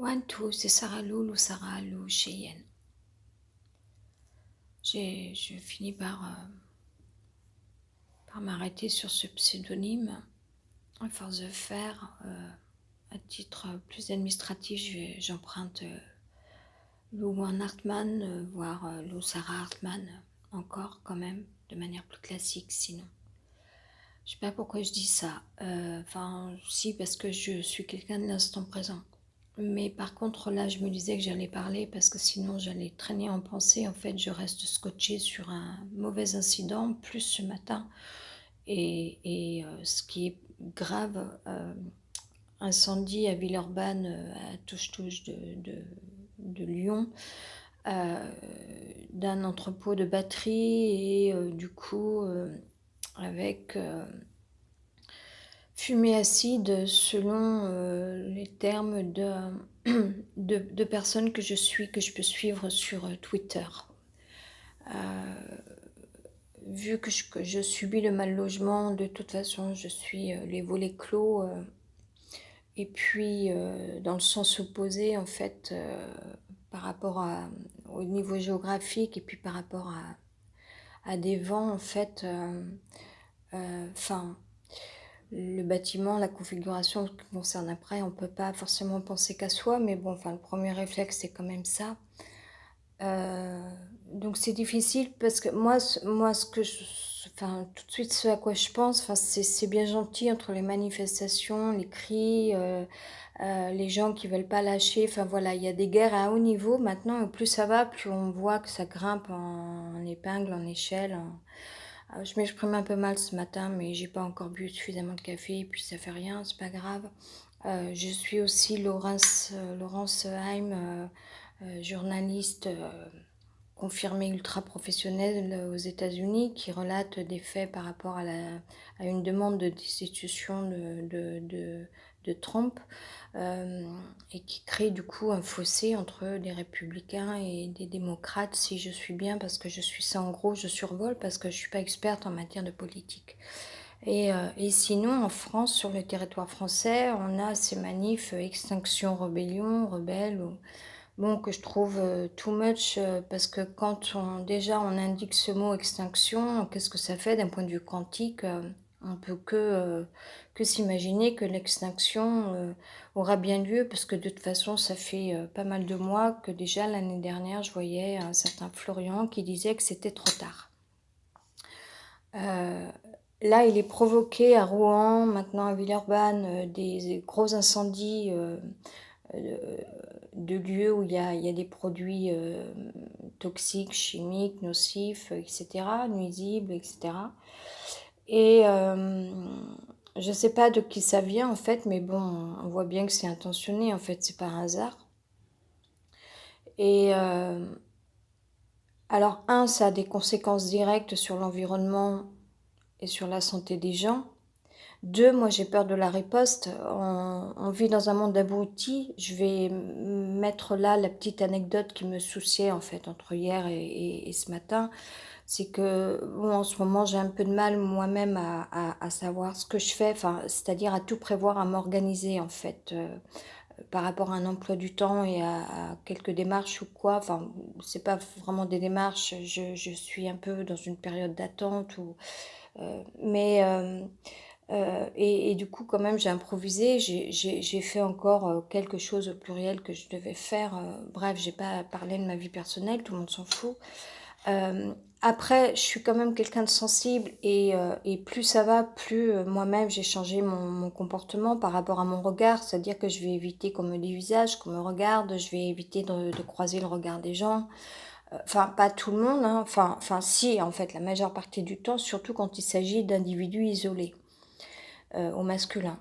One, two, c'est Sarah Loul ou Sarah Lou Cheyenne. Je finis par m'arrêter sur ce pseudonyme. À force de faire, à titre plus administratif, j'emprunte Lou One Hartmann, voire Lou Sarah Hartmann, encore quand même, de manière plus classique sinon. Je sais pas pourquoi je dis ça. Enfin, si, parce que je suis quelqu'un de l'instant présent. Mais par contre, là, je me disais que j'allais parler parce que sinon, j'allais traîner en pensée. En fait, je reste scotchée sur un mauvais incident, plus ce matin. Et ce qui est grave, incendie à Villeurbanne, à touche-touche de Lyon, d'un entrepôt de batterie et du coup, avec fumée acide selon les termes de personnes que je peux suivre sur Twitter. Vu que je subis le mal logement, de toute façon je suis les volets clos et puis dans le sens opposé en fait par rapport au niveau géographique et puis par rapport à des vents en fait, enfin le bâtiment, la configuration qui concerne après, on ne peut pas forcément penser qu'à soi, mais bon, enfin, le premier réflexe, c'est quand même ça. Donc c'est difficile parce que moi ce que enfin, tout de suite, ce à quoi je pense, enfin, c'est bien gentil entre les manifestations, les cris, les gens qui veulent pas lâcher, enfin voilà, il y a des guerres à haut niveau maintenant, et plus ça va, plus on voit que ça grimpe en épingle, en échelle, je m'exprime un peu mal ce matin, mais j'ai pas encore bu suffisamment de café, et puis ça fait rien, c'est pas grave. Je suis aussi Laurence Heim, journaliste confirmée ultra professionnelle aux États-Unis, qui relate des faits par rapport à une demande de destitution de Trump, et qui crée du coup un fossé entre des républicains et des démocrates, si je suis bien, parce que je suis ça en gros, je survole parce que je suis pas experte en matière de politique. Et sinon, en France, sur le territoire français, on a ces manifs Extinction Rebellion, rebelles, bon, que je trouve too much, parce que quand déjà on indique ce mot extinction, qu'est-ce que ça fait d'un point de vue quantique? On peut que s'imaginer que l'extinction aura bien lieu, parce que de toute façon, ça fait pas mal de mois que déjà l'année dernière, je voyais un certain Florian qui disait que c'était trop tard. Là, il est provoqué à Rouen, maintenant à Villeurbanne, des gros incendies de lieux où il y a des produits toxiques, chimiques, nocifs, etc., nuisibles, etc. Et je ne sais pas de qui ça vient en fait, mais bon, on voit bien que c'est intentionné, en fait, c'est pas un hasard. Et alors, ça a des conséquences directes sur l'environnement et sur la santé des gens. 2, moi j'ai peur de la riposte. On vit dans un monde abruti. Je vais mettre là la petite anecdote qui me souciait en fait entre hier et ce matin. C'est que bon, en ce moment j'ai un peu de mal moi-même à savoir ce que je fais, enfin, c'est-à-dire à tout prévoir, à m'organiser en fait. Par rapport à un emploi du temps et à quelques démarches ou quoi, enfin, c'est pas vraiment des démarches, je suis un peu dans une période d'attente, mais et du coup, quand même, j'ai improvisé, j'ai fait encore quelque chose au pluriel que je devais faire. Bref, j'ai pas parlé de ma vie personnelle, tout le monde s'en fout. Après, je suis quand même quelqu'un de sensible et plus ça va, plus moi-même j'ai changé mon comportement par rapport à mon regard, c'est-à-dire que je vais éviter qu'on me dévisage, qu'on me regarde, je vais éviter de croiser le regard des gens. Enfin, pas tout le monde, hein. Enfin, si, en fait, la majeure partie du temps, surtout quand il s'agit d'individus isolés, au masculin.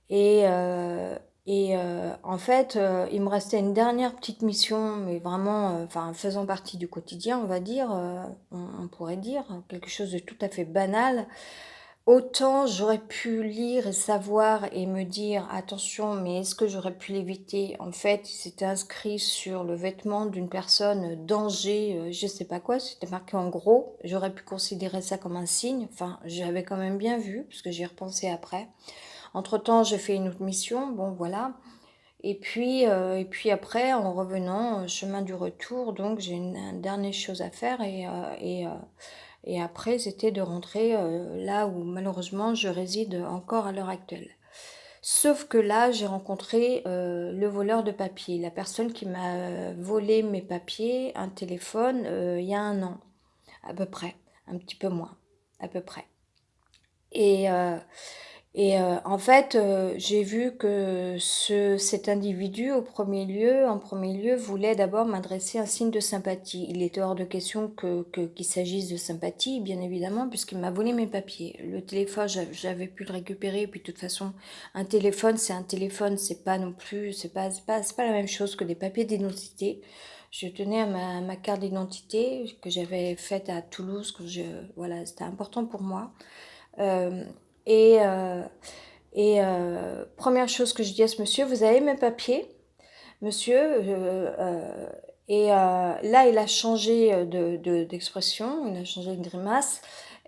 Et, en fait, il me restait une dernière petite mission, mais vraiment, enfin, faisant partie du quotidien, on va dire, on pourrait dire, quelque chose de tout à fait banal. Autant j'aurais pu lire et savoir et me dire, attention, mais est-ce que j'aurais pu l'éviter? En fait, c'était inscrit sur le vêtement d'une personne, danger, je sais pas quoi, c'était marqué en gros. J'aurais pu considérer ça comme un signe. Enfin, j'avais quand même bien vu, parce que j'y ai repensé après. Entre-temps, j'ai fait une autre mission, bon voilà. et puis après, en revenant, chemin du retour, donc j'ai une dernière chose à faire et après, c'était de rentrer là où malheureusement je réside encore à l'heure actuelle. Sauf que là, j'ai rencontré le voleur de papiers, la personne qui m'a volé mes papiers, un téléphone, il y a 1 an, à peu près, un petit peu moins, à peu près. Et, euh, en fait, j'ai vu que cet individu, en premier lieu, voulait d'abord m'adresser un signe de sympathie. Il était hors de question qu'il s'agisse de sympathie, bien évidemment, puisqu'il m'a volé mes papiers. Le téléphone, j'avais pu le récupérer, et puis de toute façon, un téléphone, c'est pas non plus, c'est pas la même chose que des papiers d'identité. Je tenais à ma carte d'identité que j'avais faite à Toulouse, voilà, c'était important pour moi. Euh, et première chose que je dis à ce monsieur, vous avez mes papiers, monsieur là, il a changé d'expression, il a changé de grimace.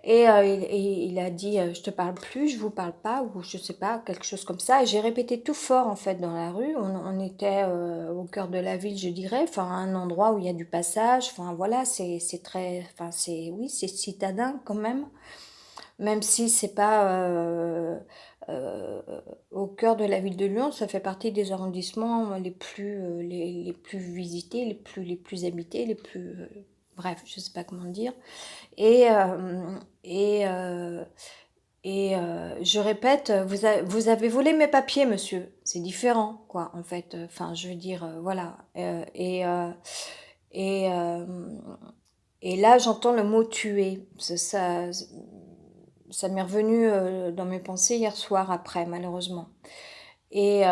Il a dit, je te parle plus, je vous parle pas, ou je sais pas, quelque chose comme ça. Et j'ai répété tout fort, en fait, dans la rue. On était au cœur de la ville, je dirais, enfin, un endroit où il y a du passage. Enfin, voilà, c'est très, enfin, oui, c'est citadin quand même si c'est pas euh, au cœur de la ville de Lyon, ça fait partie des arrondissements les plus visités, les plus habités, bref, je sais pas comment dire. Et, euh, et, euh, je répète, vous avez volé mes papiers, monsieur. C'est différent, quoi, en fait. Enfin, je veux dire, voilà. Et, euh, et là, j'entends le mot tuer. Ça m'est revenu dans mes pensées hier soir après, malheureusement. Et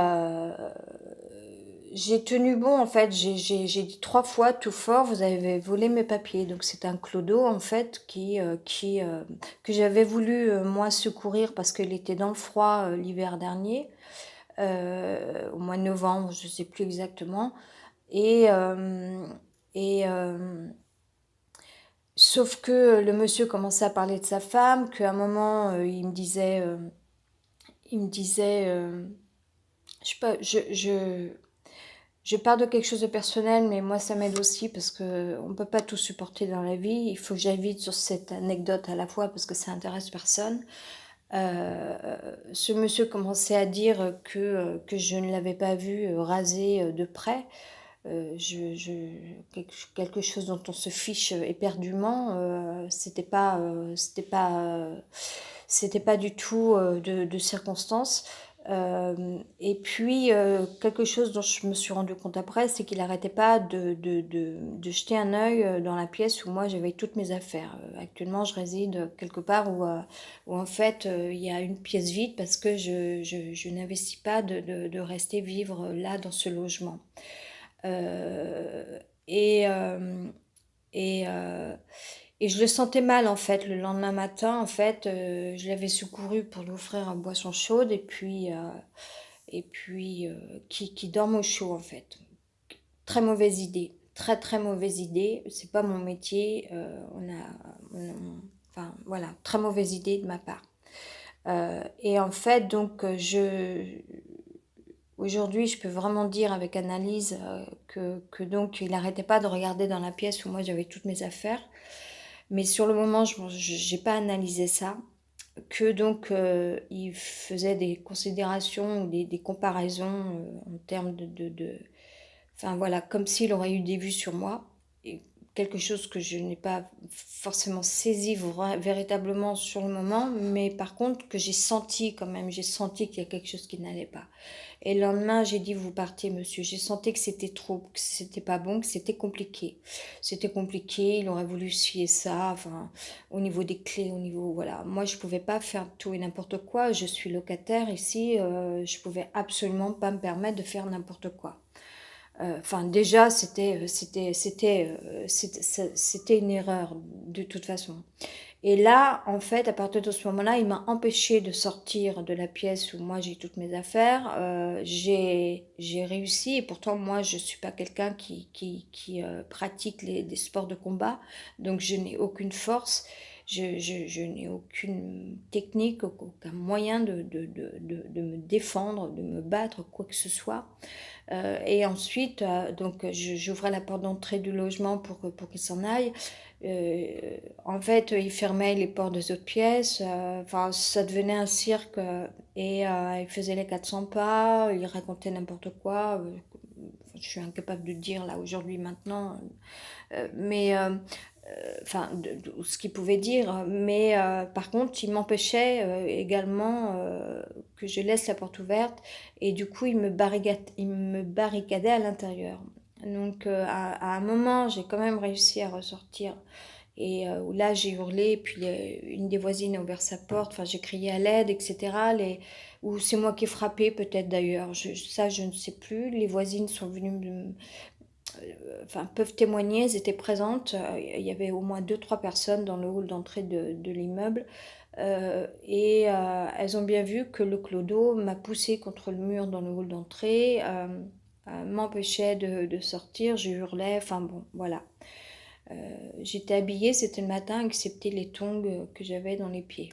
j'ai tenu bon, en fait. J'ai dit 3 fois tout fort, vous avez volé mes papiers. Donc c'est un clodo, en fait, que j'avais voulu, moi, secourir parce qu'il était dans le froid l'hiver dernier, au mois de novembre, je ne sais plus exactement. Et, euh, et, Sauf que le monsieur commençait à parler de sa femme, qu'à un moment, je sais pas, je parle de quelque chose de personnel, mais moi ça m'aide aussi parce que on peut pas tout supporter dans la vie. Il faut que j'aille vite sur cette anecdote à la fois parce que ça intéresse personne. Ce monsieur commençait à dire que je ne l'avais pas vu raser de près. Quelque chose dont on se fiche éperdument, c'était pas du tout de circonstance. Et puis, quelque chose dont je me suis rendu compte après, c'est qu'il n'arrêtait pas de jeter un œil dans la pièce où moi j'avais toutes mes affaires. Actuellement, je réside quelque part où en fait il y a une pièce vide parce que je n'investis pas de rester vivre là dans ce logement. Euh, et, euh, et, euh, et je le sentais mal en fait. Le lendemain matin, en fait, je l'avais secouru pour lui offrir une boisson chaude et puis qui dorme au chaud en fait. Très mauvaise idée, très très mauvaise idée. C'est pas mon métier. Enfin voilà, très mauvaise idée de ma part. Et en fait, donc, aujourd'hui, je peux vraiment dire avec analyse que donc il n'arrêtait pas de regarder dans la pièce où moi j'avais toutes mes affaires. Mais sur le moment, je n'ai pas analysé ça. Que donc il faisait des considérations ou des comparaisons en termes enfin voilà, comme s'il aurait eu des vues sur moi. Et quelque chose que je n'ai pas forcément saisi véritablement sur le moment, mais par contre que j'ai senti quand même, j'ai senti qu'il y a quelque chose qui n'allait pas. Et le lendemain, j'ai dit, vous partez, monsieur. J'ai senti que c'était trop, que c'était pas bon, que c'était compliqué. C'était compliqué, il aurait voulu scier ça, enfin, au niveau des clés, au niveau, voilà. Moi, je pouvais pas faire tout et n'importe quoi. Je suis locataire ici, je pouvais absolument pas me permettre de faire n'importe quoi. Enfin, déjà, c'était une erreur, de toute façon. Et là, en fait, à partir de ce moment-là, il m'a empêché de sortir de la pièce où moi j'ai toutes mes affaires. J'ai réussi, et pourtant moi je suis pas quelqu'un qui pratique des sports de combat, donc je n'ai aucune force. Je n'ai aucune technique, aucun moyen de me défendre, de me battre, quoi que ce soit. Et ensuite, donc j'ouvrais la porte d'entrée du logement pour qu'il s'en aille. En fait, il fermait les portes des autres pièces. Enfin, ça devenait un cirque. Il faisait les 400 pas, il racontait n'importe quoi. Je suis incapable de dire là aujourd'hui maintenant. Mais enfin, ce qu'il pouvait dire. Mais par contre, il m'empêchait également que je laisse la porte ouverte. Et du coup, il me barricadait à l'intérieur. Donc, à un moment, j'ai quand même réussi à ressortir. Et là, j'ai hurlé, puis une des voisines a ouvert sa porte, enfin, j'ai crié à l'aide, etc. Ou c'est moi qui ai frappé, peut-être d'ailleurs, ça, je ne sais plus. Les voisines sont venues enfin, peuvent témoigner, elles étaient présentes. Il y avait au moins deux trois personnes dans le hall d'entrée de l'immeuble. Elles ont bien vu que le clodo m'a poussé contre le mur dans le hall d'entrée, m'empêchait de sortir, je hurlais, enfin bon, voilà. J'étais habillée, c'était le matin, excepté les tongs que j'avais dans les pieds.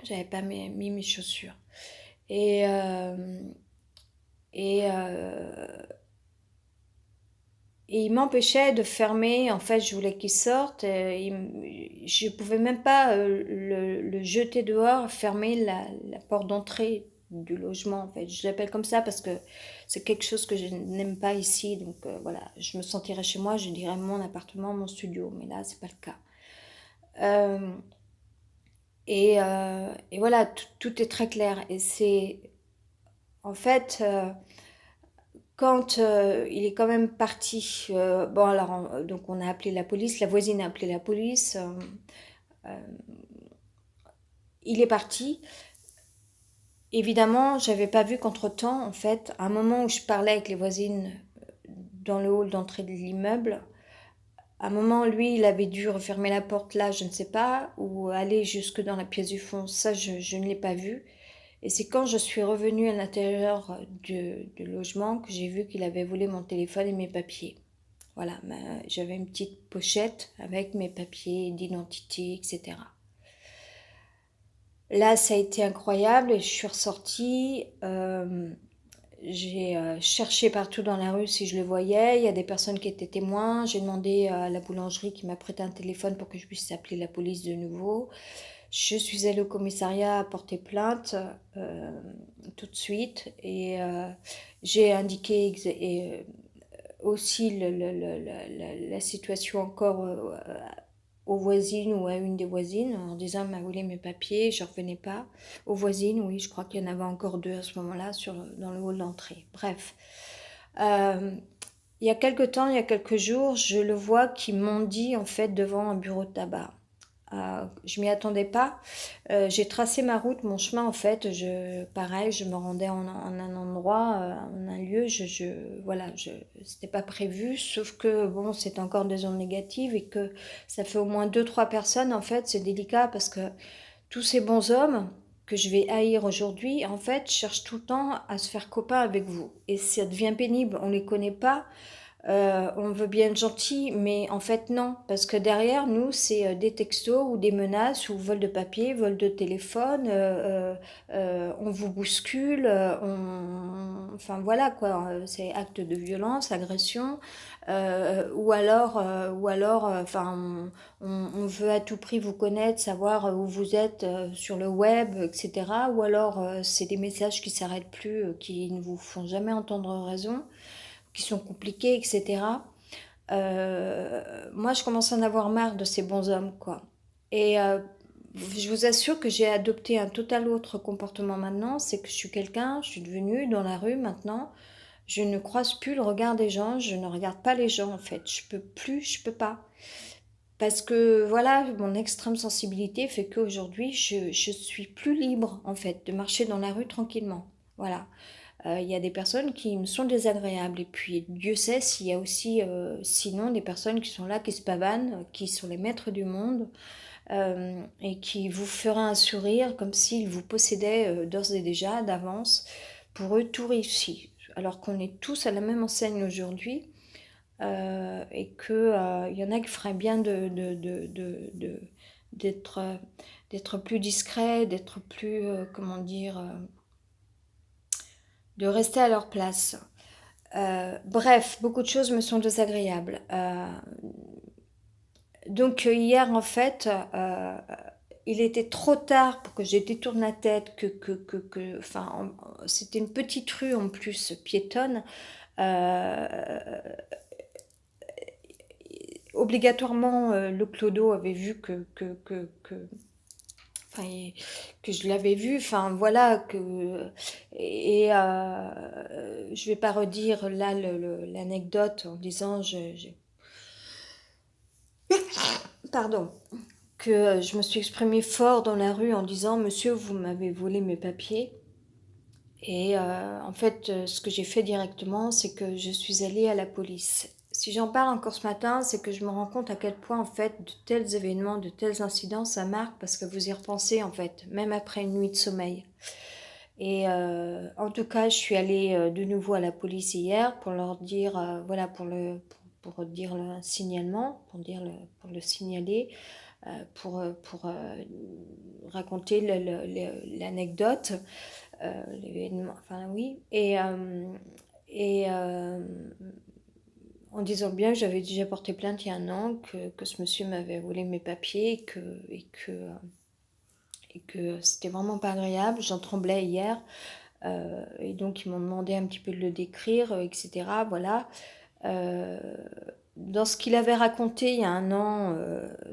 J'avais pas mis mes chaussures. Et, euh, et, euh, Et il m'empêchait de fermer, en fait, je voulais qu'il sorte. Je pouvais même pas le jeter dehors, fermer la porte d'entrée du logement, en fait. Je l'appelle comme ça parce que c'est quelque chose que je n'aime pas ici. Donc voilà, je me sentirais chez moi, je dirais mon appartement, mon studio. Mais là, c'est pas le cas. Euh, et voilà, tout est très clair. Et c'est, en fait, quand il est quand même parti, bon alors donc on a appelé la police, la voisine a appelé la police, il est parti. Évidemment, j'avais pas vu qu'entre-temps, en fait, à un moment où je parlais avec les voisines dans le hall d'entrée de l'immeuble, à un moment, lui, il avait dû refermer la porte là, je ne sais pas, ou aller jusque dans la pièce du fond, ça, je ne l'ai pas vu. Et c'est quand je suis revenue à l'intérieur du logement que j'ai vu qu'il avait volé mon téléphone et mes papiers. Voilà, j'avais une petite pochette avec mes papiers d'identité, etc. Là, ça a été incroyable et je suis ressortie. J'ai cherché partout dans la rue si je le voyais. Il y a des personnes qui étaient témoins. J'ai demandé à la boulangerie qui m'a prêté un téléphone pour que je puisse appeler la police de nouveau. Je suis allée au commissariat porter plainte tout de suite et j'ai indiqué aussi la situation encore aux voisines ou à une des voisines en disant elle m'a volé mes papiers, je ne revenais pas. Aux voisines, oui, je crois qu'il y en avait encore deux à ce moment-là dans le hall d'entrée. Bref. Euh, il y a quelques temps, il y a quelques jours, je le vois qui mendie en fait devant un bureau de tabac. Je m'y attendais pas. J'ai tracé ma route, mon chemin en fait. Pareil, je me rendais en un endroit, en un lieu. Voilà, c'était pas prévu. Sauf que bon, c'est encore des ondes négatives et que ça fait au moins deux, trois personnes en fait. C'est délicat parce que tous ces bons hommes que je vais haïr aujourd'hui, en fait, cherchent tout le temps à se faire copain avec vous. Et ça devient pénible. On les connaît pas. On veut bien être gentil, mais en fait non, parce que derrière nous, c'est des textos ou des menaces ou vol de papier, vol de téléphone, on vous bouscule, enfin voilà quoi, c'est acte de violence, agression, enfin on veut à tout prix vous connaître, savoir où vous êtes sur le web, etc. Ou alors c'est des messages qui s'arrêtent plus, qui ne vous font jamais entendre raison, qui sont compliqués, etc. Moi, je commence à en avoir marre de ces bons hommes, quoi. Et je vous assure que j'ai adopté un total autre comportement maintenant. C'est que je suis quelqu'un, je suis devenue dans la rue maintenant. Je ne croise plus le regard des gens, je ne regarde pas les gens en fait. Je peux plus, je peux pas. Parce que voilà, mon extrême sensibilité fait qu'aujourd'hui, je suis plus libre en fait de marcher dans la rue tranquillement. Voilà. Il y a des personnes qui me sont désagréables. Et puis, Dieu sait s'il y a aussi, sinon, des personnes qui sont là, qui se pavanent, qui sont les maîtres du monde, et qui vous feraient un sourire comme s'ils vous possédaient d'ores et déjà, d'avance. Pour eux, tout réussit. Alors qu'on est tous à la même enseigne aujourd'hui, et qu'il y en a qui feraient bien d'être plus discret, d'être plus, comment dire, de rester à leur place. Bref, beaucoup de choses me sont désagréables. Donc hier, en fait, il était trop tard pour que je détourne la tête, enfin, c'était une petite rue en plus, piétonne. Euh, Obligatoirement, le clodo avait vu enfin, que je l'avais vu, enfin voilà, et je vais pas redire là l'anecdote en disant, pardon, que je me suis exprimée fort dans la rue en disant, monsieur, vous m'avez volé mes papiers. Et en fait, ce que j'ai fait directement, c'est que je suis allée à la police. Si j'en parle encore ce matin, c'est que je me rends compte à quel point, en fait, de tels événements, de tels incidents, ça marque parce que vous y repensez, en fait, même après une nuit de sommeil. Et en tout cas, je suis allée de nouveau à la police hier pour leur dire, voilà, pour dire le signalement, pour le signaler, raconter l'anecdote, l'événement, enfin oui, et en disant bien que j'avais déjà porté plainte il y a un an, que ce monsieur m'avait volé mes papiers et que c'était vraiment pas agréable. J'en tremblais hier. Et donc ils m'ont demandé un petit peu de le décrire, etc. Voilà. Euh, Dans ce qu'il avait raconté il y a un an,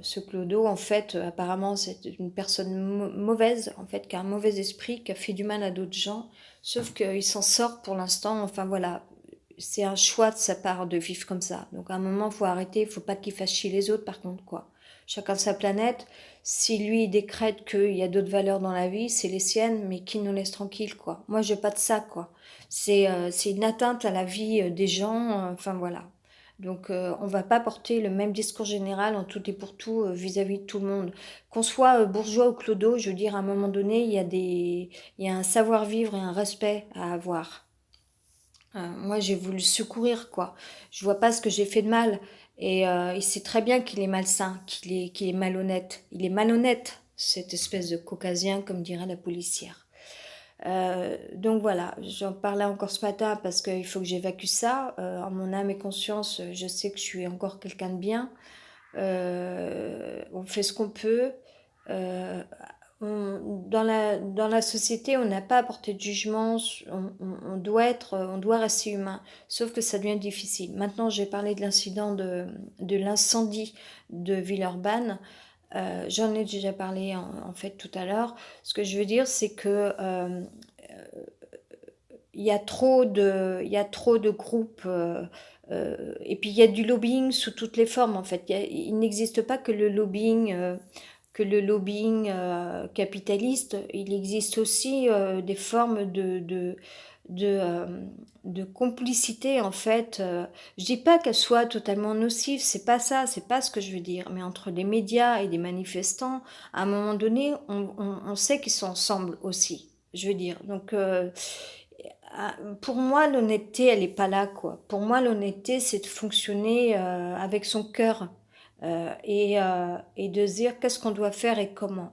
ce Clodo, en fait, apparemment, c'est une personne mauvaise, en fait, qui a un mauvais esprit, qui a fait du mal à d'autres gens, sauf qu'il s'en sort pour l'instant. Enfin voilà, c'est un choix de sa part de vivre comme ça. Donc à un moment, il faut arrêter, il faut pas qu'il fasse chier les autres, par contre, quoi. Chacun sa planète. Si lui il décrète qu'il y a d'autres valeurs dans la vie, c'est les siennes, mais qu'il nous laisse tranquille, quoi. Moi, je veux pas de ça, quoi. C'est une atteinte à la vie des gens, enfin voilà. Donc on va pas porter le même discours général en tout et pour tout vis-à-vis de tout le monde. Qu'on soit bourgeois ou clodo, je veux dire, à un moment donné, il y a un savoir-vivre et un respect à avoir. Moi, j'ai voulu secourir, quoi. Je vois pas ce que j'ai fait de mal. Et il sait très bien qu'il est malsain, qu'il est malhonnête. Il est malhonnête, cette espèce de caucasien, comme dirait la policière. Donc voilà, j'en parlais encore ce matin parce qu'il faut que j'évacue ça. En mon âme et conscience, je sais que je suis encore quelqu'un de bien. On fait ce qu'on peut. Euh, dans la société, on n'a pas à porter de jugement. On doit on doit rester humain. Sauf que ça devient difficile. Maintenant, j'ai parlé de l'incident de l'incendie de Villeurbanne. J'en ai déjà parlé en fait tout à l'heure. Ce que je veux dire, c'est que il y a trop de groupes, et puis il y a du lobbying sous toutes les formes en fait. Il n'existe pas que le lobbying capitaliste. Il existe aussi des formes de, euh, de complicité en fait. Je dis pas qu'elle soit totalement nocive, c'est pas ça, c'est pas ce que je veux dire. Mais entre des médias et des manifestants, à un moment donné, on sait qu'ils sont ensemble aussi. Je veux dire. Donc pour moi, l'honnêteté, elle est pas là, quoi. Pour moi, l'honnêteté, c'est de fonctionner avec son cœur et de se dire qu'est-ce qu'on doit faire et comment.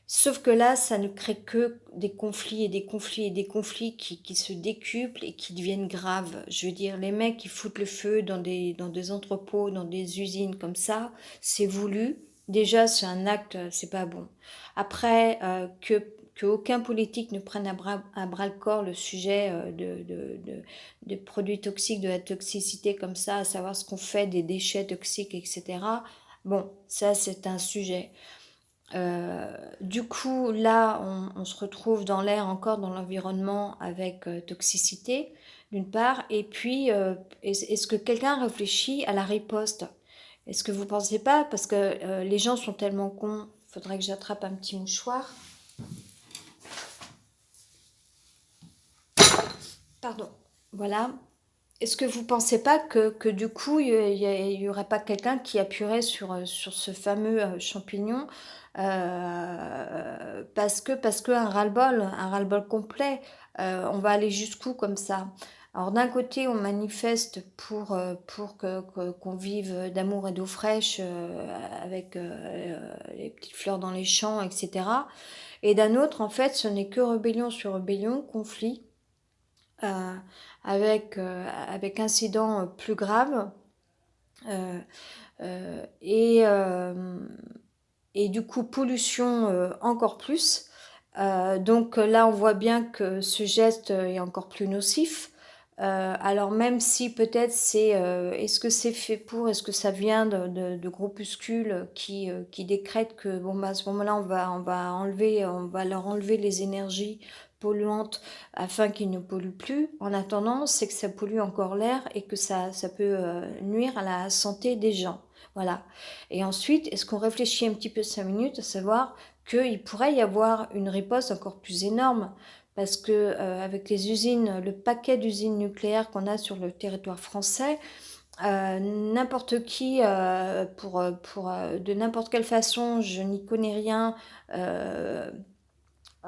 Sauf que là, ça ne crée que des conflits et des conflits et des conflits qui se décuplent et qui deviennent graves. Je veux dire, les mecs qui foutent le feu dans des entrepôts, dans des usines comme ça, c'est voulu. Déjà, c'est un acte, c'est pas bon. Après, que aucun politique ne prenne à bras le corps le sujet de produits toxiques, de la toxicité comme ça, à savoir ce qu'on fait des déchets toxiques, etc. Bon, ça c'est un sujet. Du coup, là, on se retrouve dans l'air encore, dans l'environnement avec toxicité, d'une part, et puis, est-ce que quelqu'un réfléchit à la riposte? Est-ce que vous pensez pas? Parce que les gens sont tellement cons, faudrait que j'attrape un petit mouchoir. Pardon. Voilà. Est-ce que vous pensez pas que du coup, il y aurait pas quelqu'un qui appuierait sur ce fameux champignon parce que un ras-le-bol complet, on va aller jusqu'où comme ça? Alors d'un côté, on manifeste qu'on vive d'amour et d'eau fraîche avec les petites fleurs dans les champs, etc. Et d'un autre, en fait, ce n'est que rébellion sur rébellion, conflit, euh, avec incidents plus graves. Euh, euh, et, euh, et du coup, pollution encore plus. Donc là, on voit bien que ce geste est encore plus nocif. Alors même si peut-être est-ce que c'est fait pour, est-ce que ça vient de groupuscules qui décrètent que bon bah à ce moment-là on va leur enlever les énergies polluantes afin qu'ils ne polluent plus. En attendant, c'est que ça pollue encore l'air et que ça peut nuire à la santé des gens. Voilà. Et ensuite, est-ce qu'on réfléchit un petit peu 5 minutes à savoir qu'il pourrait y avoir une riposte encore plus énorme parce que avec les usines, le paquet d'usines nucléaires qu'on a sur le territoire français, n'importe qui, de n'importe quelle façon, je n'y connais rien,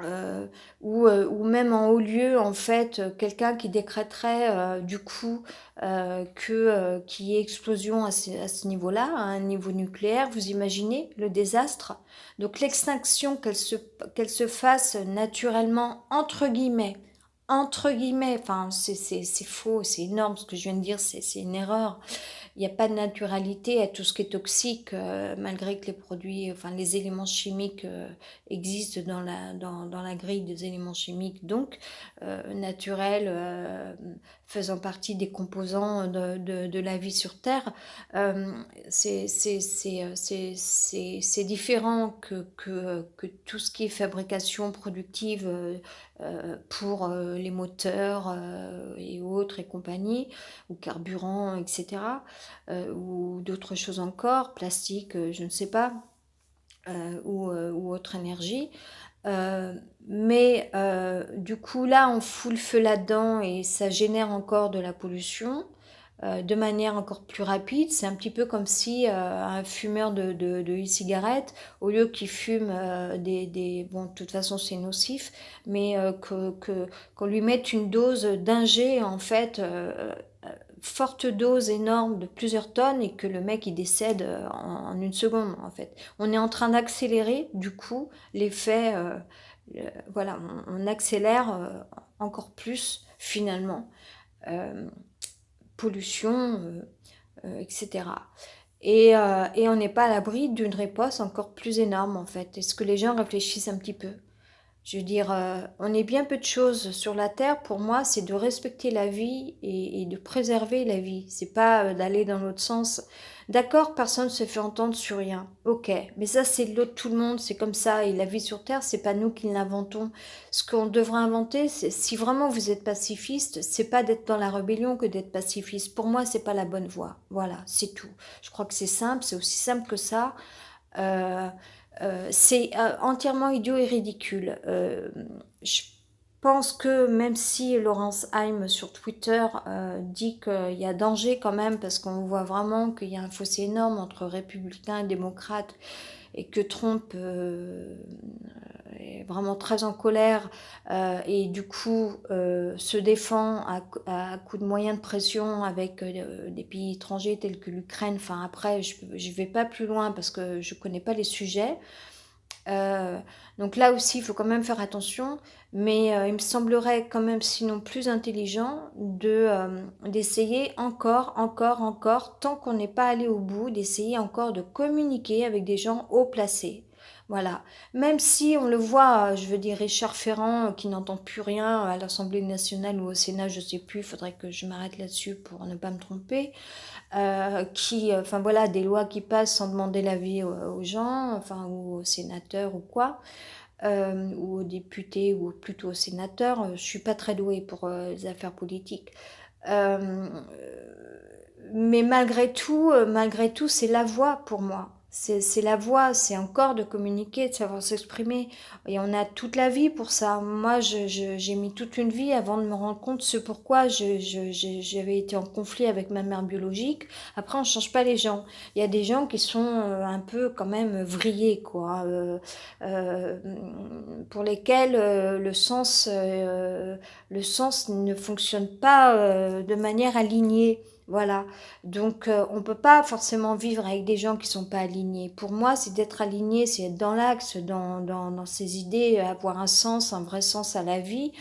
euh, ou même en haut lieu, en fait, quelqu'un qui décréterait du coup qu'il y ait explosion à ce niveau-là, à un niveau nucléaire, vous imaginez le désastre. Donc l'extinction, qu'elle se fasse naturellement, entre guillemets, enfin c'est faux, c'est énorme ce que je viens de dire, c'est une erreur. Il n'y a pas de naturalité à tout ce qui est toxique, malgré que les produits, enfin les éléments chimiques existent dans la grille des éléments chimiques, donc naturels, faisant partie des composants de la vie sur Terre. C'est différent que tout ce qui est fabrication productive pour les moteurs et autres et compagnie, ou carburant, etc. Ou d'autres choses encore, plastique, je ne sais pas, ou autre énergie. Mais du coup, là, on fout le feu là-dedans et ça génère encore de la pollution de manière encore plus rapide. C'est un petit peu comme si un fumeur de e-cigarette, au lieu qu'il fume bon, de toute façon c'est nocif, mais qu'on lui mette une dose d'ingé, en fait, forte dose énorme de plusieurs tonnes et que le mec il décède en une seconde, en fait. On est en train d'accélérer du coup l'effet, voilà, on accélère encore plus finalement. Euh, Pollution, etc. Et on n'est pas à l'abri d'une riposte encore plus énorme, en fait. Est-ce que les gens réfléchissent un petit peu? Je veux dire, on est bien peu de choses sur la Terre. Pour moi, c'est de respecter la vie et de préserver la vie. C'est pas d'aller dans l'autre sens. D'accord, personne ne se fait entendre sur rien. Ok, mais ça, c'est l'autre tout le monde. C'est comme ça. Et la vie sur Terre, c'est pas nous qui l'inventons. Ce qu'on devrait inventer, c'est si vraiment vous êtes pacifiste, c'est pas d'être dans la rébellion que d'être pacifiste. Pour moi, c'est pas la bonne voie. Voilà, c'est tout. Je crois que c'est simple. C'est aussi simple que ça. Euh, c'est entièrement idiot et ridicule. Je pense que même si Laurence Heim sur Twitter dit qu'il y a danger quand même, parce qu'on voit vraiment qu'il y a un fossé énorme entre républicains et démocrates, et que Trump est vraiment très en colère et du coup se défend à coup de moyens de pression avec des pays étrangers tels que l'Ukraine. Enfin après, je ne vais pas plus loin parce que je ne connais pas les sujets. Euh, donc là aussi, il faut quand même faire attention, mais il me semblerait quand même sinon plus intelligent d'essayer encore, tant qu'on n'est pas allé au bout, d'essayer encore de communiquer avec des gens haut placés. Voilà. Même si on le voit, je veux dire, Richard Ferrand qui n'entend plus rien à l'Assemblée nationale ou au Sénat, je sais plus, il faudrait que je m'arrête là-dessus pour ne pas me tromper enfin voilà, des lois qui passent sans demander l'avis aux gens, enfin, ou aux sénateurs ou quoi, ou aux députés ou plutôt aux sénateurs. Je suis pas très douée pour les affaires politiques. Euh, mais malgré tout, c'est la voie pour moi. C'est la voix, c'est encore de communiquer, de savoir s'exprimer. Et on a toute la vie pour ça. Moi, j'ai mis toute une vie avant de me rendre compte ce pourquoi j'avais été en conflit avec ma mère biologique. Après, on change pas les gens. Il y a des gens qui sont un peu quand même vrillés, quoi. Euh, pour lesquels le sens ne fonctionne pas de manière alignée. Voilà. Donc, on peut pas forcément vivre avec des gens qui sont pas alignés. Pour moi, c'est d'être aligné, c'est être dans l'axe, dans ses idées, avoir un sens, un vrai sens à la vie,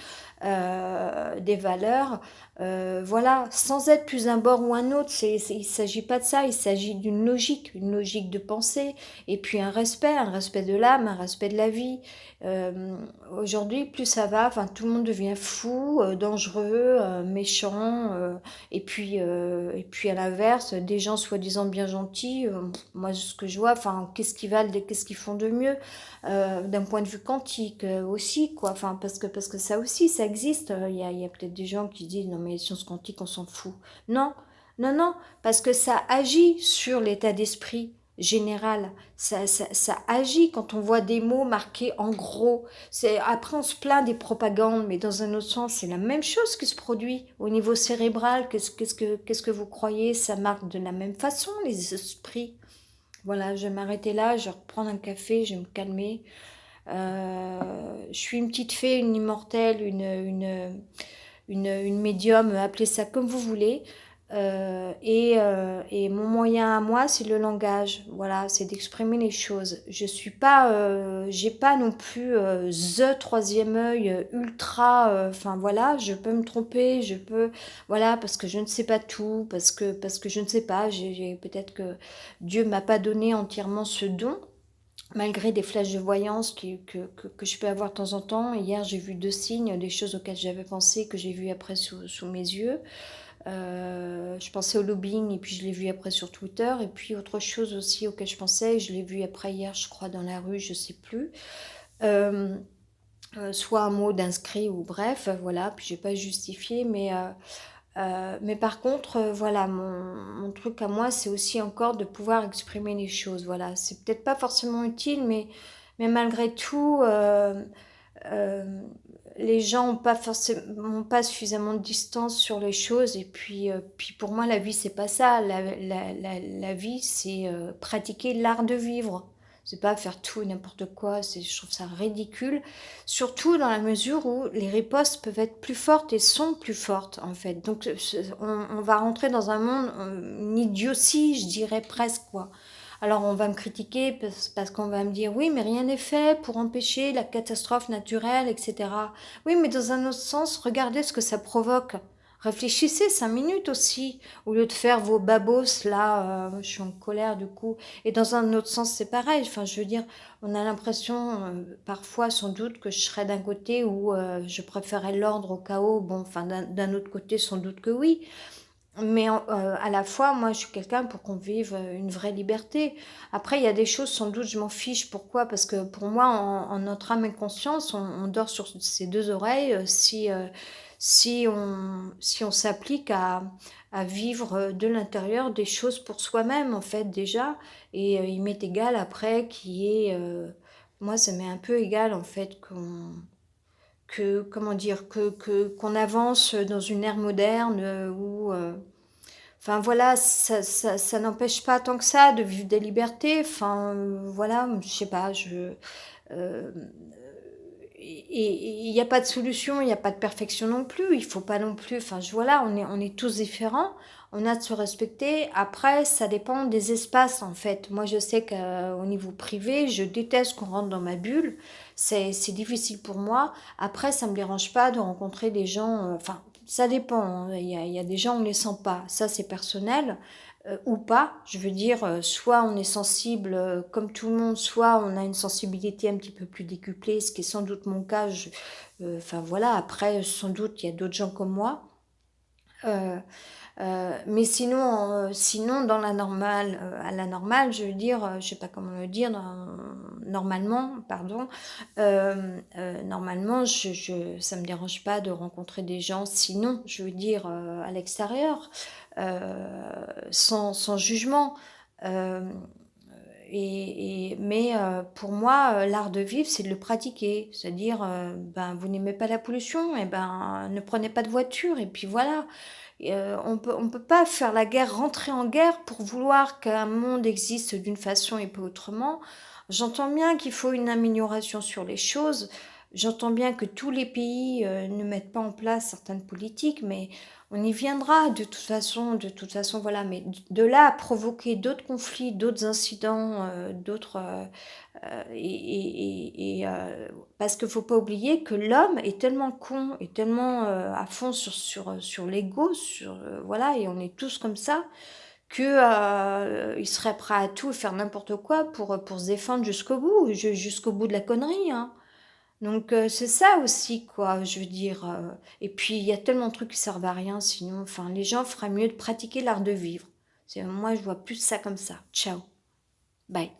des valeurs. Voilà, sans être plus un bord ou un autre. Il s'agit pas de ça, il s'agit d'une logique, une logique de pensée, et puis un respect de l'âme, un respect de la vie. Euh, Aujourd'hui, plus ça va, enfin, tout le monde devient fou, dangereux, méchant. Et puis à l'inverse, des gens soi-disant bien gentils, moi ce que je vois, enfin qu'est-ce qu'ils font de mieux d'un point de vue quantique aussi quoi, enfin parce que ça aussi ça existe. Il y a peut-être des gens qui disent non mais les sciences quantiques on s'en fout. Non, non, parce que ça agit sur l'état d'esprit général. Ça agit quand on voit des mots marqués en gros. Après, on se plaint des propagandes, mais dans un autre sens, c'est la même chose qui se produit au niveau cérébral. Qu'est-ce que vous croyez? Ça marque de la même façon les esprits. Voilà, je vais m'arrêter là, je vais reprendre un café, je vais me calmer. Je suis une petite fée, une immortelle, une médium, appelez ça comme vous voulez. Et mon moyen à moi, c'est le langage. Voilà, c'est d'exprimer les choses. Je suis pas, j'ai pas non plus the troisième œil ultra. Enfin voilà, je peux me tromper, je peux, voilà, parce que je ne sais pas tout, parce que je ne sais pas. Peut-être que Dieu m'a pas donné entièrement ce don malgré des flashs de voyance que je peux avoir de temps en temps. Hier, j'ai vu deux signes, des choses auxquelles j'avais pensé, que j'ai vu après sous mes yeux. Je pensais au lobbying et puis je l'ai vu après sur Twitter. Et puis autre chose aussi auquel je pensais, je l'ai vu après hier, je crois, dans la rue, je sais plus. Euh, Soit un mot d'inscrit ou bref, voilà, puis j'ai pas justifié, mais par contre, voilà, mon truc à moi, c'est aussi encore de pouvoir exprimer les choses. Voilà, c'est peut-être pas forcément utile, mais malgré tout, euh, les gens n'ont pas forcément, ont pas suffisamment de distance sur les choses. Et puis pour moi, la vie, c'est pas ça. La vie, c'est pratiquer l'art de vivre. C'est pas faire tout et n'importe quoi. Je trouve ça ridicule. Surtout dans la mesure où les ripostes peuvent être plus fortes et sont plus fortes, en fait. Donc, on va rentrer dans un monde, une idiotie, je dirais presque, quoi. Alors on va me critiquer parce qu'on va me dire oui mais rien n'est fait pour empêcher la catastrophe naturelle, etc. Oui mais dans un autre sens, regardez ce que ça provoque. Réfléchissez 5 minutes aussi, au lieu de faire vos babos là, je suis en colère du coup. Et dans un autre sens c'est pareil, enfin je veux dire, on a l'impression parfois sans doute que je serais d'un côté où je préférais l'ordre au chaos, bon enfin d'un autre côté sans doute que oui. Mais à la fois, moi, je suis quelqu'un pour qu'on vive une vraie liberté. Après, il y a des choses, sans doute, je m'en fiche. Pourquoi? Parce que pour moi, en notre âme et conscience, on dort sur ses deux oreilles si on s'applique à vivre de l'intérieur des choses pour soi-même, en fait, déjà. Et il m'est égal après qui est... moi, ça m'est un peu égal, en fait, comment dire, qu'on avance dans une ère moderne où... enfin voilà, ça n'empêche pas tant que ça de vivre des libertés. Enfin voilà, je sais pas, euh, et il n'y a pas de solution, il n'y a pas de perfection non plus. Il faut pas non plus. Enfin voilà, on est tous différents. On a de se respecter. Après, ça dépend des espaces en fait. Moi, je sais qu'au niveau privé, je déteste qu'on rentre dans ma bulle. C'est difficile pour moi. Après, ça me dérange pas de rencontrer des gens. Enfin, ça dépend, hein. Il y a des gens, on ne les sent pas. Ça, c'est personnel. Ou pas. Je veux dire, soit on est sensible comme tout le monde, soit on a une sensibilité un petit peu plus décuplée, ce qui est sans doute mon cas. Enfin voilà, après, sans doute, il y a d'autres gens comme moi. Euh, mais sinon, dans la normale, à la normale, je veux dire, je sais pas comment le dire, normalement, pardon, normalement, ça me dérange pas de rencontrer des gens, sinon, je veux dire, à l'extérieur, sans jugement. Euh, Mais pour moi, l'art de vivre, c'est de le pratiquer. C'est-à-dire, ben, vous n'aimez pas la pollution, et ben, ne prenez pas de voiture, et puis voilà. On peut pas faire la guerre, rentrer en guerre pour vouloir qu'un monde existe d'une façon et pas autrement. J'entends bien qu'il faut une amélioration sur les choses. J'entends bien que tous les pays ne mettent pas en place certaines politiques, mais on y viendra de toute façon. De toute façon, voilà. Mais de là à provoquer d'autres conflits, d'autres incidents, d'autres parce qu'il faut pas oublier que l'homme est tellement con et tellement à fond sur l'ego, voilà, et on est tous comme ça que il serait prêt à tout et faire n'importe quoi pour se défendre jusqu'au bout de la connerie, hein. Donc c'est ça aussi, quoi, je veux dire. Et puis il y a tellement de trucs qui servent à rien, sinon, enfin, les gens feraient mieux de pratiquer l'art de vivre. Moi, je vois plus ça comme ça. Ciao, bye.